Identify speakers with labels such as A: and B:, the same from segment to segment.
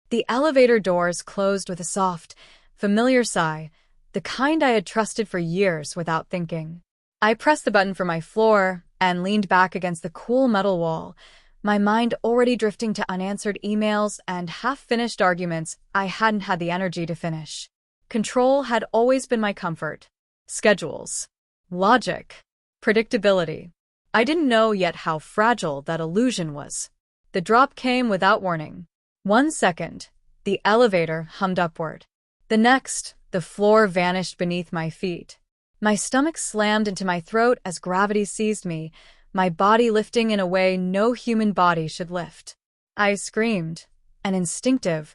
A: The elevator doors closed with a soft, familiar sigh, the kind I had trusted for years without thinking. I pressed the button for my floor and leaned back against the cool metal wall, my mind already drifting to unanswered emails and half-finished arguments I hadn't had the energy to finish. Control had always been my comfort. Schedules. Logic. Predictability. I didn't know yet how fragile that illusion was. The drop came without warning. 1 second, the elevator hummed upward. The next, the floor vanished beneath my feet. My stomach slammed into my throat as gravity seized me, my body lifting in a way no human body should lift. I screamed, an instinctive,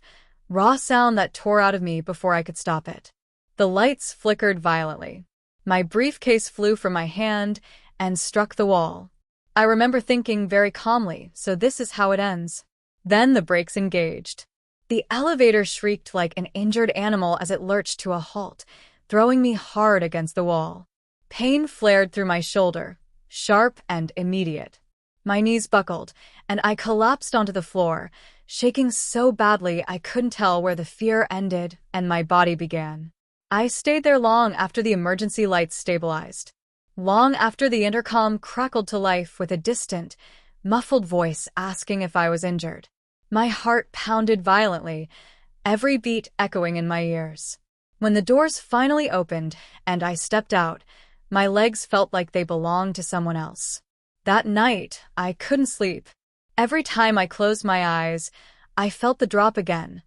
A: raw sound that tore out of me before I could stop it. The lights flickered violently. My briefcase flew from my hand and struck the wall. I remember thinking very calmly, so this is how it ends. Then the brakes engaged. The elevator shrieked like an injured animal as it lurched to a halt, throwing me hard against the wall. Pain flared through my shoulder, sharp and immediate. My knees buckled, and I collapsed onto the floor, shaking so badly I couldn't tell where the fear ended and my body began. I stayed there long after the emergency lights stabilized. Long after the intercom crackled to life with a distant, muffled voice asking if I was injured. My heart pounded violently, every beat echoing in my ears. When the doors finally opened and I stepped out, my legs felt like they belonged to someone else. That night, I couldn't sleep. Every time I closed my eyes, I felt the drop again,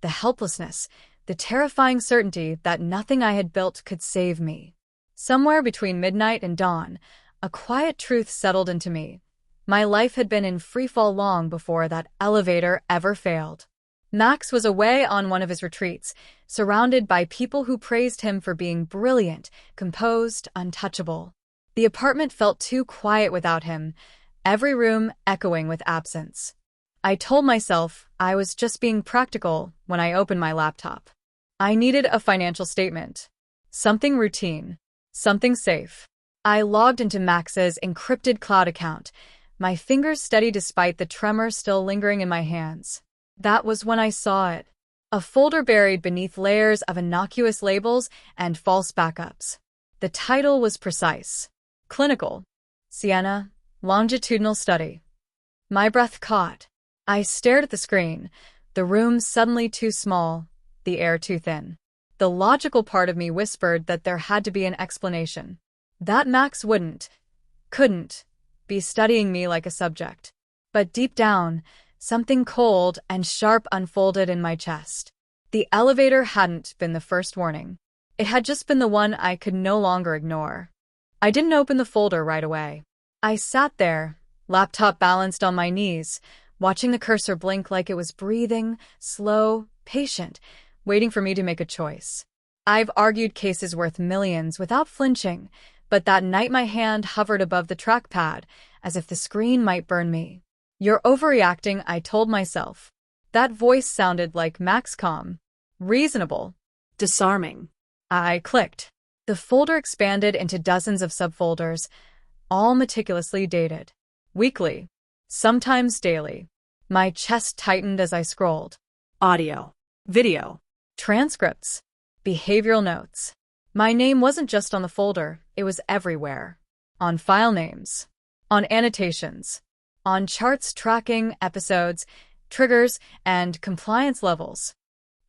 A: the helplessness, the terrifying certainty that nothing I had built could save me. Somewhere between midnight and dawn, a quiet truth settled into me. My life had been in freefall long before that elevator ever failed. Max was away on one of his retreats, surrounded by people who praised him for being brilliant, composed, untouchable. The apartment felt too quiet without him, every room echoing with absence. I told myself I was just being practical when I opened my laptop. I needed a financial statement. Something routine. Something safe. I logged into Max's encrypted cloud account, my fingers steady despite the tremor still lingering in my hands. That was when I saw it. A folder buried beneath layers of innocuous labels and false backups. The title was precise. Clinical. Sienna. Longitudinal study. My breath caught. I stared at the screen, the room suddenly too small, the air too thin. The logical part of me whispered that there had to be an explanation. That Max couldn't, be studying me like a subject. But deep down, something cold and sharp unfolded in my chest. The elevator hadn't been the first warning. It had just been the one I could no longer ignore. I didn't open the folder right away. I sat there, laptop balanced on my knees, watching the cursor blink like it was breathing, slow, patient, waiting for me to make a choice. I've argued cases worth millions without flinching, but that night my hand hovered above the trackpad, as if the screen might burn me. You're overreacting, I told myself. That voice sounded like Max calm, reasonable, disarming. I clicked. The folder expanded into dozens of subfolders, all meticulously dated. Weekly, sometimes daily. My chest tightened as I scrolled. Audio, video, transcripts, behavioral notes. My name wasn't just on the folder, it was everywhere. On file names, on annotations, on charts tracking episodes, triggers, and compliance levels.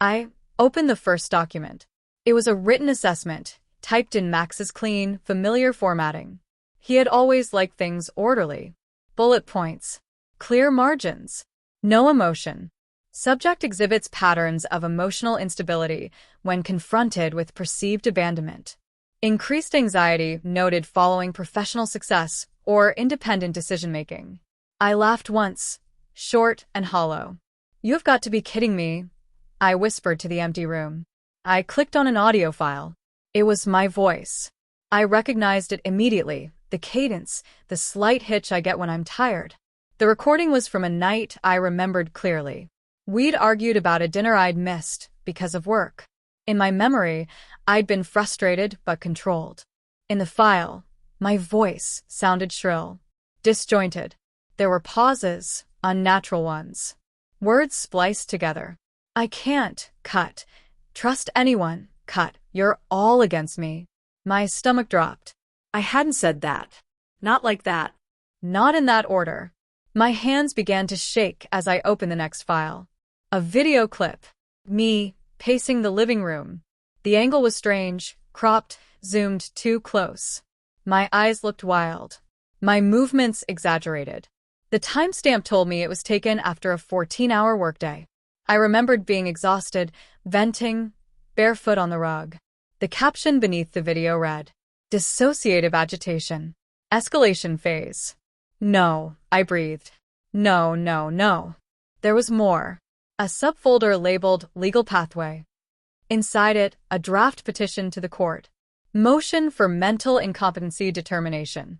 A: I opened the first document. It was a written assessment, typed in Max's clean, familiar formatting. He had always liked things orderly. Bullet points, clear margins, no emotion. Subject exhibits patterns of emotional instability when confronted with perceived abandonment. Increased anxiety noted following professional success or independent decision-making. I laughed once, short and hollow. You've got to be kidding me, I whispered to the empty room. I clicked on an audio file. It was my voice. I recognized it immediately, the cadence, the slight hitch I get when I'm tired. The recording was from a night I remembered clearly. We'd argued about a dinner I'd missed because of work. In my memory, I'd been frustrated but controlled. In the file, my voice sounded shrill, disjointed. There were pauses, unnatural ones. Words spliced together. I can't. Cut. Trust anyone. Cut. You're all against me. My stomach dropped.
B: I hadn't said that. Not like that.
A: Not in that order. My hands began to shake as I opened the next file. A video clip. Me, pacing the living room. The angle was strange, cropped, zoomed too close. My eyes looked wild. My movements exaggerated. The timestamp told me it was taken after a 14-hour workday. I remembered being exhausted, venting, barefoot on the rug. The caption beneath the video read, "Dissociative agitation. Escalation phase." No, I breathed. No, no, no. There was more. A subfolder labeled Legal Pathway. Inside it, a draft petition to the court. Motion for mental incompetency determination.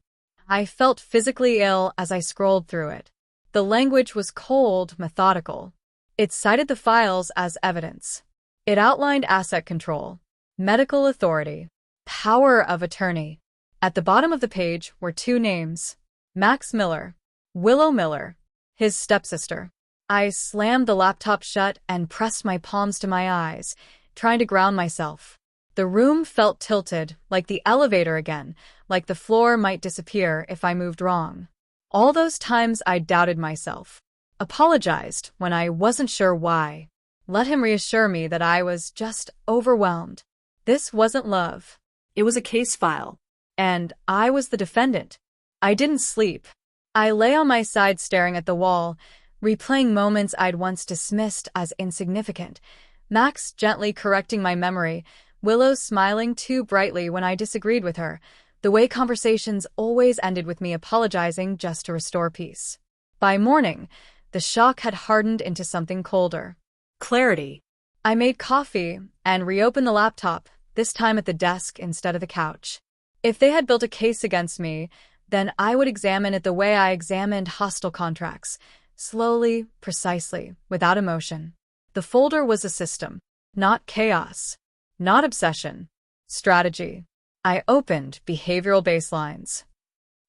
A: I felt physically ill as I scrolled through it. The language was cold, methodical. It cited the files as evidence. It outlined asset control, medical authority, power of attorney. At the bottom of the page were two names: Max Miller, Willow Miller, his stepsister. I slammed the laptop shut and pressed my palms to my eyes, trying to ground myself. The room felt tilted, like the elevator again, like the floor might disappear if I moved wrong. All those times I doubted myself, apologized when I wasn't sure why, let him reassure me that I was just overwhelmed. This wasn't love.
B: It was a case file.
A: And I was the defendant. I didn't sleep. I lay on my side staring at the wall, replaying moments I'd once dismissed as insignificant. Max gently correcting my memory, Willow smiling too brightly when I disagreed with her, the way conversations always ended with me apologizing just to restore peace. By morning, the shock had hardened into something colder.
B: Clarity.
A: I made coffee and reopened the laptop, this time at the desk instead of the couch. If they had built a case against me, then I would examine it the way I examined hostile contracts, slowly, precisely, without emotion. The folder was a system, not chaos, not obsession, strategy. I opened behavioral baselines.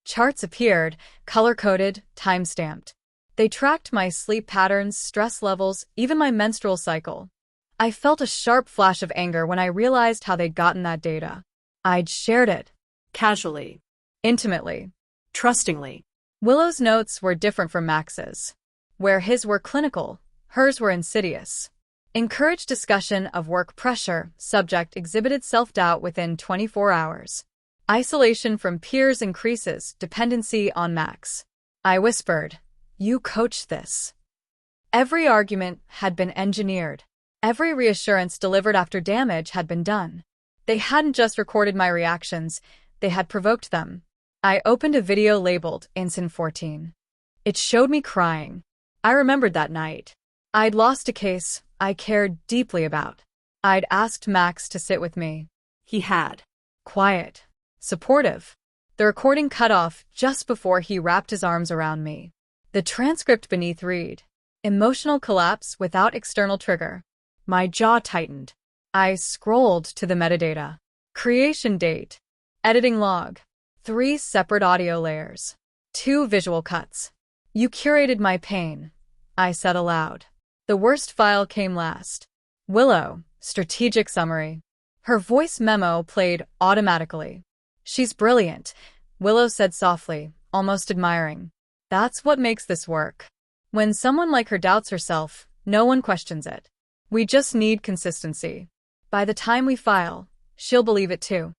A: Charts appeared, color-coded, time-stamped. They tracked my sleep patterns, stress levels, even my menstrual cycle. I felt a sharp flash of anger when I realized how they'd gotten that data. I'd shared it.
B: Casually.
A: Intimately.
B: Trustingly.
A: Willow's notes were different from Max's. Where his were clinical, hers were insidious. Encouraged discussion of work pressure, subject exhibited self-doubt within 24 hours. Isolation from peers increases, dependency on Max. I whispered, "You coached this." Every argument had been engineered. Every reassurance delivered after damage had been done. They hadn't just recorded my reactions, they had provoked them. I opened a video labeled Incident 14. It showed me crying. I remembered that night. I'd lost a case I cared deeply about. I'd asked Max to sit with me.
B: He had.
A: Quiet. Supportive. The recording cut off just before he wrapped his arms around me. The transcript beneath read, "Emotional collapse without external trigger." My jaw tightened. I scrolled to the metadata. Creation date. Editing log. 3 separate audio layers. 2 visual cuts. "You curated my pain," I said aloud. The worst file came last. Willow, strategic summary. Her voice memo played automatically. "She's brilliant," Willow said softly, almost admiring. "That's what makes this work. When someone like her doubts herself, no one questions it. We just need consistency. By the time we file, she'll believe it too."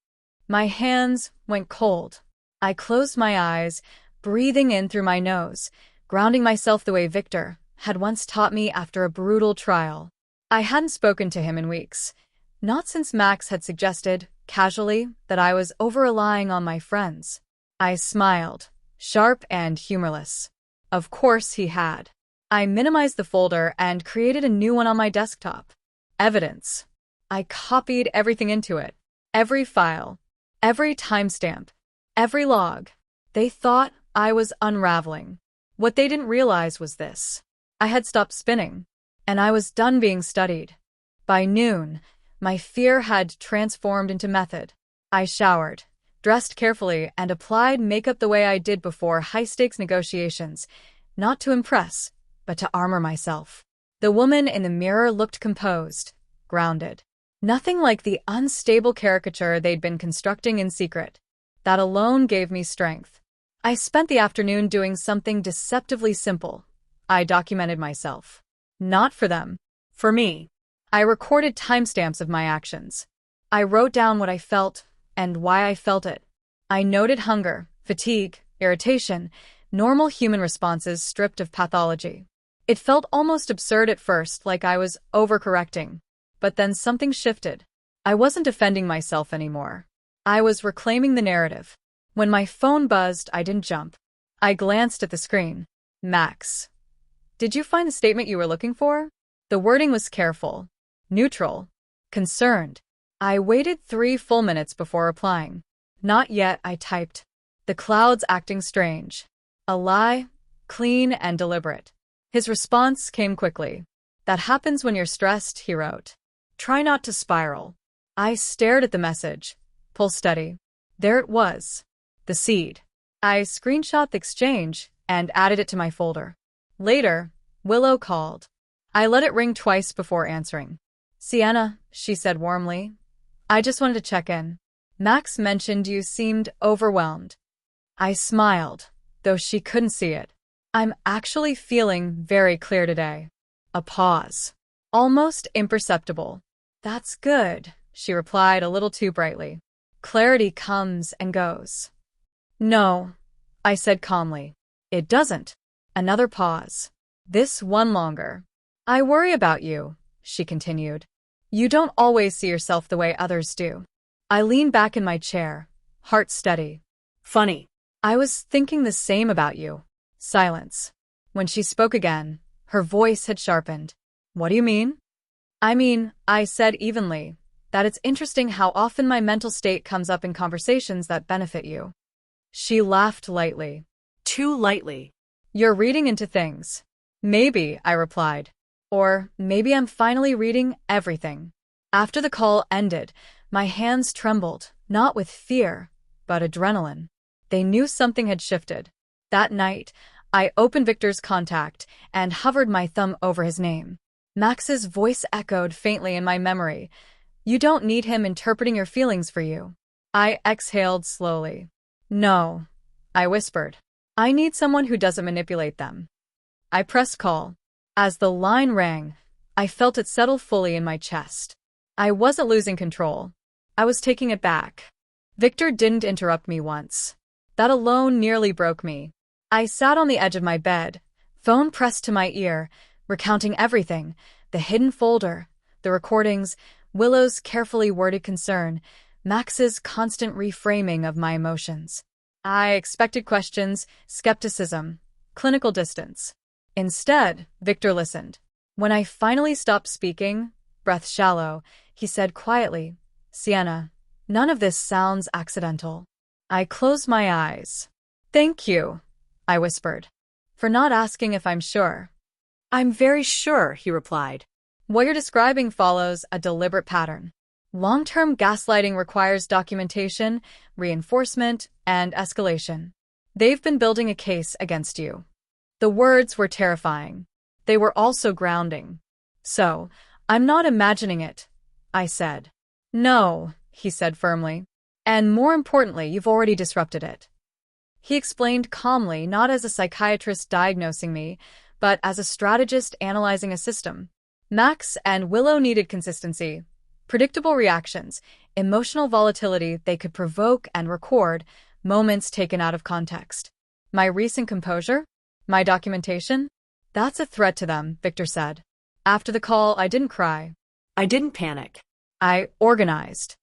A: My hands went cold. I closed my eyes, breathing in through my nose, grounding myself the way Victor had once taught me after a brutal trial. I hadn't spoken to him in weeks, not since Max had suggested, casually, that I was over-relying on my friends. I smiled, sharp and humorless. Of course he had. I minimized the folder and created a new one on my desktop. Evidence. I copied everything into it. Every file. Every timestamp. Every log. They thought I was unraveling. What they didn't realize was this. I had stopped spinning, and I was done being studied. By noon, my fear had transformed into method. I showered, dressed carefully, and applied makeup the way I did before high-stakes negotiations, not to impress, but to armor myself. The woman in the mirror looked composed, grounded. Nothing like the unstable caricature they'd been constructing in secret. That alone gave me strength. I spent the afternoon doing something deceptively simple. I documented myself. Not for them. For me. I recorded timestamps of my actions. I wrote down what I felt and why I felt it. I noted hunger, fatigue, irritation, normal human responses stripped of pathology. It felt almost absurd at first, like I was overcorrecting. But then something shifted. I wasn't defending myself anymore. I was reclaiming the narrative. When my phone buzzed, I didn't jump. I glanced at the screen. Max. Did you find the statement you were looking for? The wording was careful, neutral, concerned. I waited 3 full minutes before replying. Not yet, I typed. The clouds acting strange. A lie, clean and deliberate. His response came quickly. That happens when you're stressed, he wrote. Try not to spiral. I stared at the message. Pull steady. There it was. The seed. I screenshot the exchange and added it to my folder. Later, Willow called. I let it ring twice before answering. Sienna, she said warmly. I just wanted to check in. Max mentioned you seemed overwhelmed. I smiled, though she couldn't see it. I'm actually feeling very clear today. A pause. Almost imperceptible. That's good, she replied a little too brightly. Clarity comes and goes. No, I said calmly. It doesn't. Another pause. This one longer. I worry about you, she continued. You don't always see yourself the way others do. I leaned back in my chair, heart steady.
B: Funny.
A: I was thinking the same about you. Silence. When she spoke again, her voice had sharpened. What do you mean? I said evenly, that it's interesting how often my mental state comes up in conversations that benefit you. She laughed lightly.
B: Too lightly.
A: You're reading into things. Maybe, I replied. Or maybe I'm finally reading everything. After the call ended, my hands trembled, not with fear, but adrenaline. They knew something had shifted. That night, I opened Victor's contact and hovered my thumb over his name. Max's voice echoed faintly in my memory. You don't need him interpreting your feelings for you. I exhaled slowly. No, I whispered. I need someone who doesn't manipulate them. I pressed call. As the line rang, I felt it settle fully in my chest. I wasn't losing control. I was taking it back. Victor didn't interrupt me once. That alone nearly broke me. I sat on the edge of my bed, phone pressed to my ear, recounting everything, the hidden folder, the recordings, Willow's carefully worded concern, Max's constant reframing of my emotions. I expected questions, skepticism, clinical distance. Instead, Victor listened. When I finally stopped speaking, breath shallow, he said quietly, Sienna, none of this sounds accidental. I closed my eyes. Thank you, I whispered, for not asking if I'm sure.
B: I'm very sure, he replied.
A: What you're describing follows a deliberate pattern. Long-term gaslighting requires documentation, reinforcement, and escalation. They've been building a case against you. The words were terrifying. They were also grounding. So, I'm not imagining it, I said. No, he said firmly. And more importantly, you've already disrupted it. He explained calmly, not as a psychiatrist diagnosing me, but as a strategist analyzing a system. Max and Willow needed consistency, predictable reactions, emotional volatility they could provoke and record, moments taken out of context. My recent composure? My documentation? That's a threat to them, Victor said. After the call, I didn't cry.
B: I didn't panic.
A: I organized.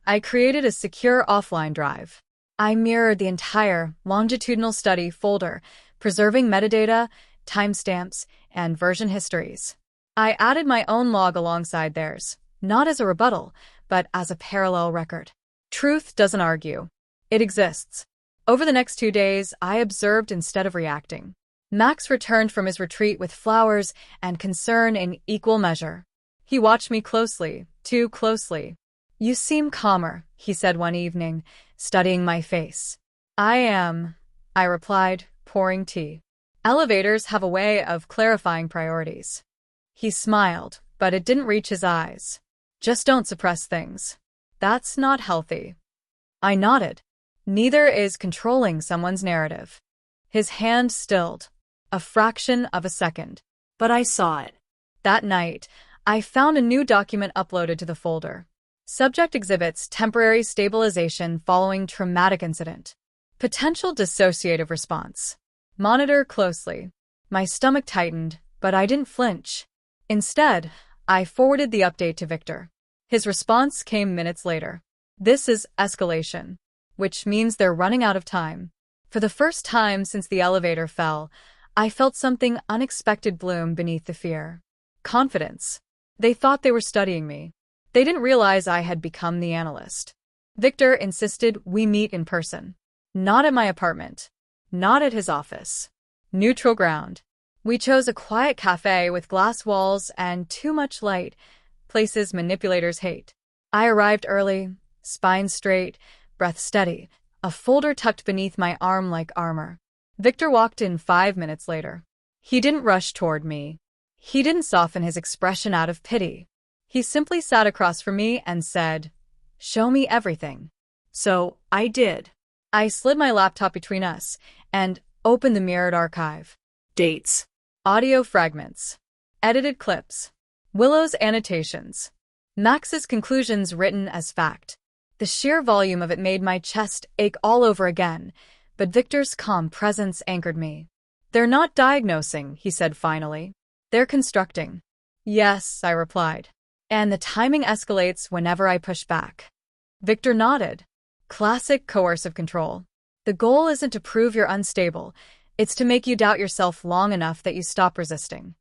A: I created a secure offline drive. I mirrored the entire longitudinal study folder, preserving metadata, timestamps, and version histories. I added my own log alongside theirs, not as a rebuttal, but as a parallel record. Truth doesn't argue. It exists. Over the next 2 days, I observed instead of reacting. Max returned from his retreat with flowers and concern in equal measure. He watched me closely, too closely. You seem calmer, he said one evening, studying my face. I am, I replied, pouring tea. Elevators have a way of clarifying priorities. He smiled, but it didn't reach his eyes. Just don't suppress things. That's not healthy. I nodded. Neither is controlling someone's narrative. His hand stilled. A fraction of a second.
B: But I saw it.
A: That night, I found a new document uploaded to the folder. Subject exhibits temporary stabilization following traumatic incident. Potential dissociative response. Monitor closely. My stomach tightened, but I didn't flinch. Instead, I forwarded the update to Victor. His response came minutes later. This is escalation, which means they're running out of time. For the first time since the elevator fell, I felt something unexpected bloom beneath the fear. Confidence. They thought they were studying me. They didn't realize I had become the analyst. Victor insisted we meet in person. Not at my apartment. Not at his office. Neutral ground. We chose a quiet cafe with glass walls and too much light, places manipulators hate. I arrived early, spine straight, breath steady, a folder tucked beneath my arm like armor. Victor walked in 5 minutes later. He didn't rush toward me. He didn't soften his expression out of pity. He simply sat across from me and said, "Show me everything."
B: So, I did.
A: I slid my laptop between us and opened the mirrored archive.
B: Dates.
A: Audio fragments. Edited clips. Willow's annotations. Max's conclusions written as fact. The sheer volume of it made my chest ache all over again, but Victor's calm presence anchored me. "They're not diagnosing," he said finally. "They're constructing." "Yes," I replied. "And the timing escalates whenever I push back." Victor nodded. Classic coercive control. The goal isn't to prove you're unstable, it's to make you doubt yourself long enough that you stop resisting.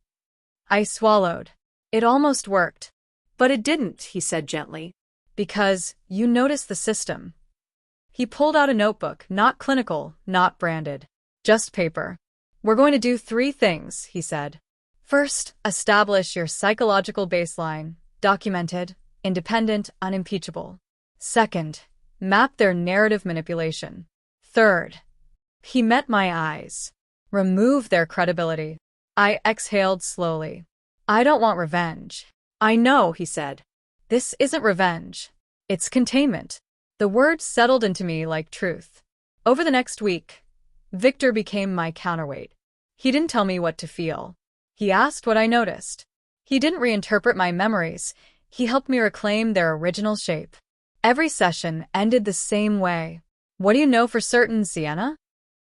A: I swallowed. It almost worked.
B: But it didn't, he said gently.
A: Because you notice the system. He pulled out a notebook, not clinical, not branded. Just paper. "We're going to do 3 things," he said. "First, establish your psychological baseline, documented, independent, unimpeachable. Second, map their narrative manipulation. Third," he met my eyes, "remove their credibility." I exhaled slowly. "I don't want revenge."
B: "I know," he said.
A: "This isn't revenge. It's containment." The words settled into me like truth. Over the next week, Victor became my counterweight. He didn't tell me what to feel. He asked what I noticed. He didn't reinterpret my memories. He helped me reclaim their original shape. Every session ended the same way. "What do you know for certain, Sienna?"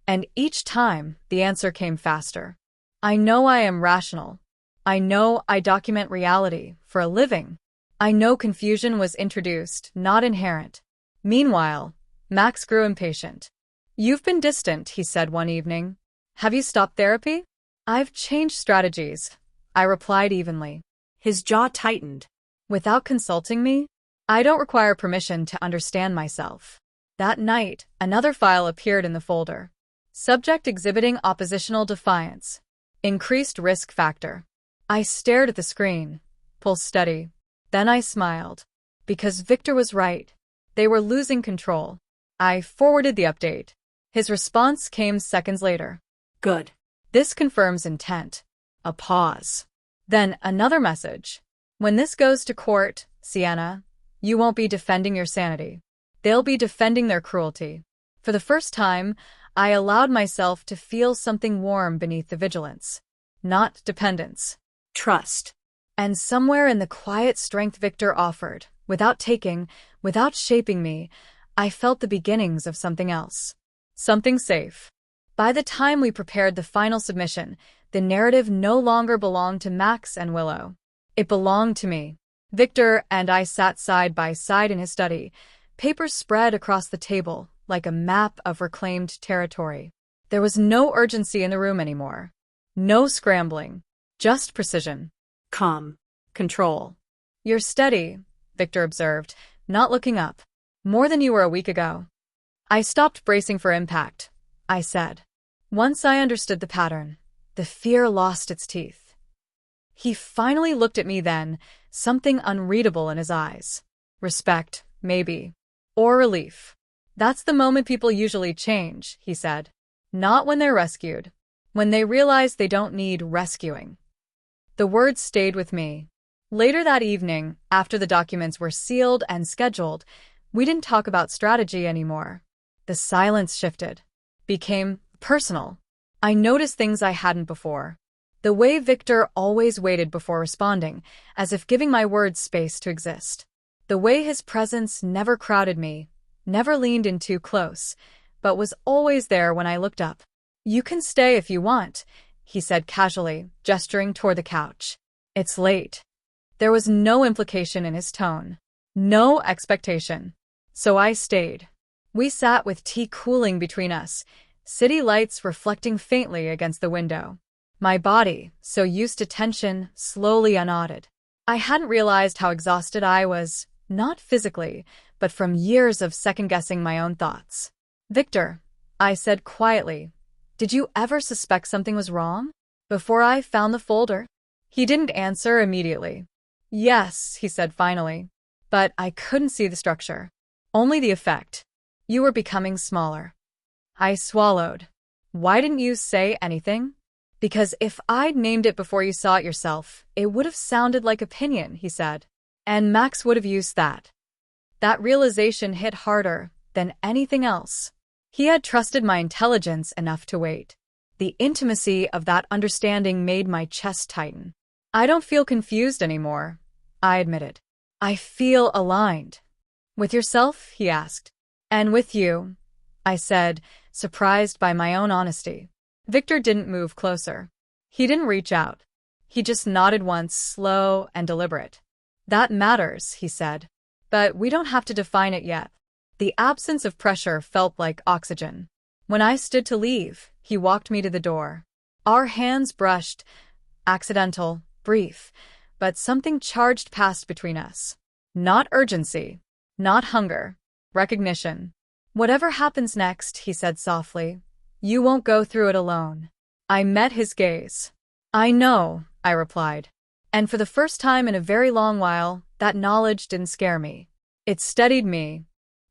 A: And each time, the answer came faster. "I know I am rational. I know I document reality for a living. I know confusion was introduced, not inherent." Meanwhile, Max grew impatient. "You've been distant," he said one evening. "Have you stopped therapy?" "I've changed strategies," I replied evenly.
B: His jaw tightened.
A: "Without consulting me? I don't require permission to understand myself." That night, another file appeared in the folder. Subject exhibiting oppositional defiance. Increased risk factor. I stared at the screen, pulse steady. Then I smiled. Because Victor was right. They were losing control. I forwarded the update. His response came seconds later.
B: "Good.
A: This confirms intent." A pause. Then another message. "When this goes to court, Sienna, you won't be defending your sanity. They'll be defending their cruelty." For the first time, I allowed myself to feel something warm beneath the vigilance. Not dependence.
B: Trust.
A: And somewhere in the quiet strength Victor offered, without taking, without shaping me, I felt the beginnings of something else. Something safe. By the time we prepared the final submission, the narrative no longer belonged to Max and Willow. It belonged to me. Victor and I sat side by side in his study, papers spread across the table like a map of reclaimed territory. There was no urgency in the room anymore. No scrambling. Just precision.
B: Calm.
A: Control. "You're steady," Victor observed, not looking up. "More than you were a week ago." I stopped bracing for impact, I said. Once I understood the pattern, the fear lost its teeth. He finally looked at me then, something unreadable in his eyes. Respect, maybe. Or relief. "That's the moment people usually change," he said. "Not when they're rescued. When they realize they don't need rescuing." The words stayed with me. Later that evening, after the documents were sealed and scheduled, we didn't talk about strategy anymore. The silence shifted, became personal. I noticed things I hadn't before. The way Victor always waited before responding, as if giving my words space to exist. The way his presence never crowded me, never leaned in too close, but was always there when I looked up. "You can stay if you want," he said casually, gesturing toward the couch. "It's late." There was no implication in his tone. No expectation. So I stayed. We sat with tea cooling between us, city lights reflecting faintly against the window. My body, so used to tension, slowly unknotted. I hadn't realized how exhausted I was, not physically, but from years of second-guessing my own thoughts. "Victor," I said quietly, "did you ever suspect something was wrong? Before I found the folder?" He didn't answer immediately. "Yes," he said finally, "but I couldn't see the structure. Only the effect. You were becoming smaller." I swallowed. "Why didn't you say anything?" "Because if I'd named it before you saw it yourself, it would have sounded like opinion," he said. "And Max would have used that." That realization hit harder than anything else. He had trusted my intelligence enough to wait. The intimacy of that understanding made my chest tighten. "I don't feel confused anymore," I admitted. "I feel aligned." "With yourself?" he asked. "And with you," I said, surprised by my own honesty. Victor didn't move closer. He didn't reach out. He just nodded once, slow and deliberate. "That matters," he said. "But we don't have to define it yet." The absence of pressure felt like oxygen. When I stood to leave, he walked me to the door. Our hands brushed, accidental, brief, but something charged passed between us. Not urgency, not hunger, recognition. "Whatever happens next," he said softly, "you won't go through it alone." I met his gaze. "I know," I replied. And for the first time in a very long while, that knowledge didn't scare me. It steadied me.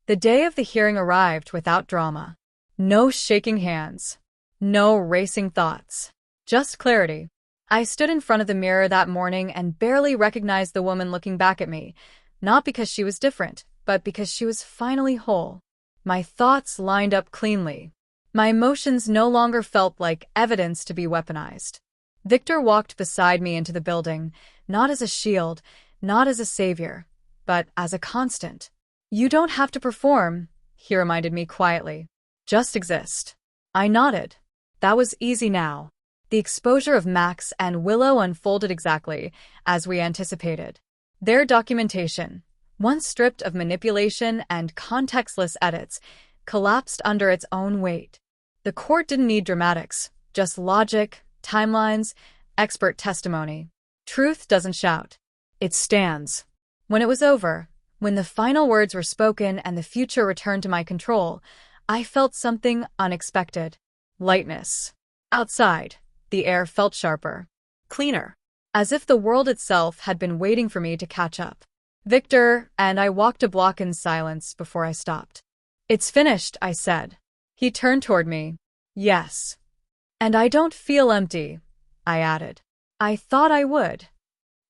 A: The day of the hearing arrived without drama. No shaking hands. No racing thoughts. Just clarity. I stood in front of the mirror that morning and barely recognized the woman looking back at me, not because she was different, but because she was finally whole. My thoughts lined up cleanly. My emotions no longer felt like evidence to be weaponized. Victor walked beside me into the building, not as a shield, not as a savior, but as a constant. "You don't have to perform," he reminded me quietly. "Just exist." I nodded. That was easy now. The exposure of Max and Willow unfolded exactly as we anticipated. Their documentation, once stripped of manipulation and contextless edits, collapsed under its own weight. The court didn't need dramatics, just logic, timelines, expert testimony. Truth doesn't shout. It stands. When it was over, when the final words were spoken and the future returned to my control, I felt something unexpected. Lightness. Outside, the air felt sharper, cleaner, as if the world itself had been waiting for me to catch up. "Victor," and I walked a block in silence before I stopped. "It's finished," I said. He turned toward me. "Yes. And I don't feel empty," I added. "I thought I would."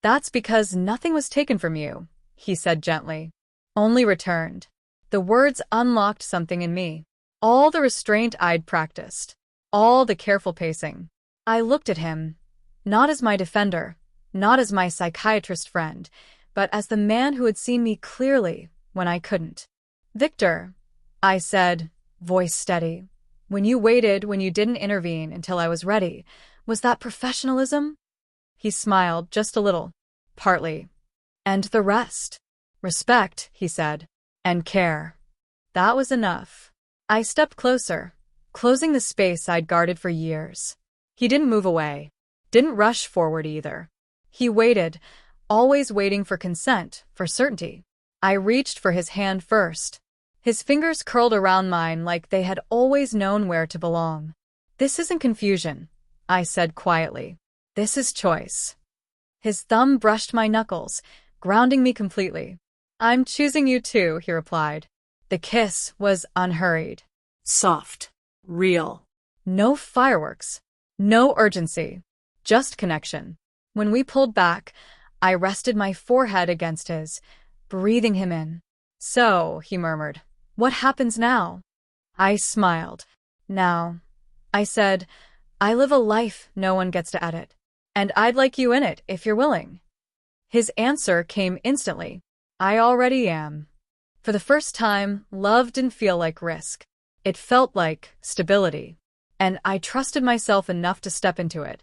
A: "That's because nothing was taken from you," he said gently. "Only returned." The words unlocked something in me. All the restraint I'd practiced. All the careful pacing. I looked at him, not as my defender, not as my psychiatrist friend, but as the man who had seen me clearly when I couldn't. "Victor," I said, voice steady, "when you waited, when you didn't intervene until I was ready, was that professionalism?" He smiled just a little. "Partly. And the rest?" "Respect," he said. "And care." That was enough. I stepped closer, closing the space I'd guarded for years. He didn't move away. Didn't rush forward either. He waited, always waiting for consent, for certainty. I reached for his hand first. His fingers curled around mine like they had always known where to belong. "This isn't confusion," I said quietly. "This is choice." His thumb brushed my knuckles, grounding me completely. "I'm choosing you too," he replied. The kiss was unhurried.
B: Soft. Real.
A: No fireworks. No urgency. Just connection. When we pulled back, I rested my forehead against his, breathing him in. "So," he murmured, "what happens now?" I smiled. "Now," I said, "I live a life no one gets to edit. And I'd like you in it if you're willing." His answer came instantly. "I already am." For the first time, love didn't feel like risk. It felt like stability. And I trusted myself enough to step into it.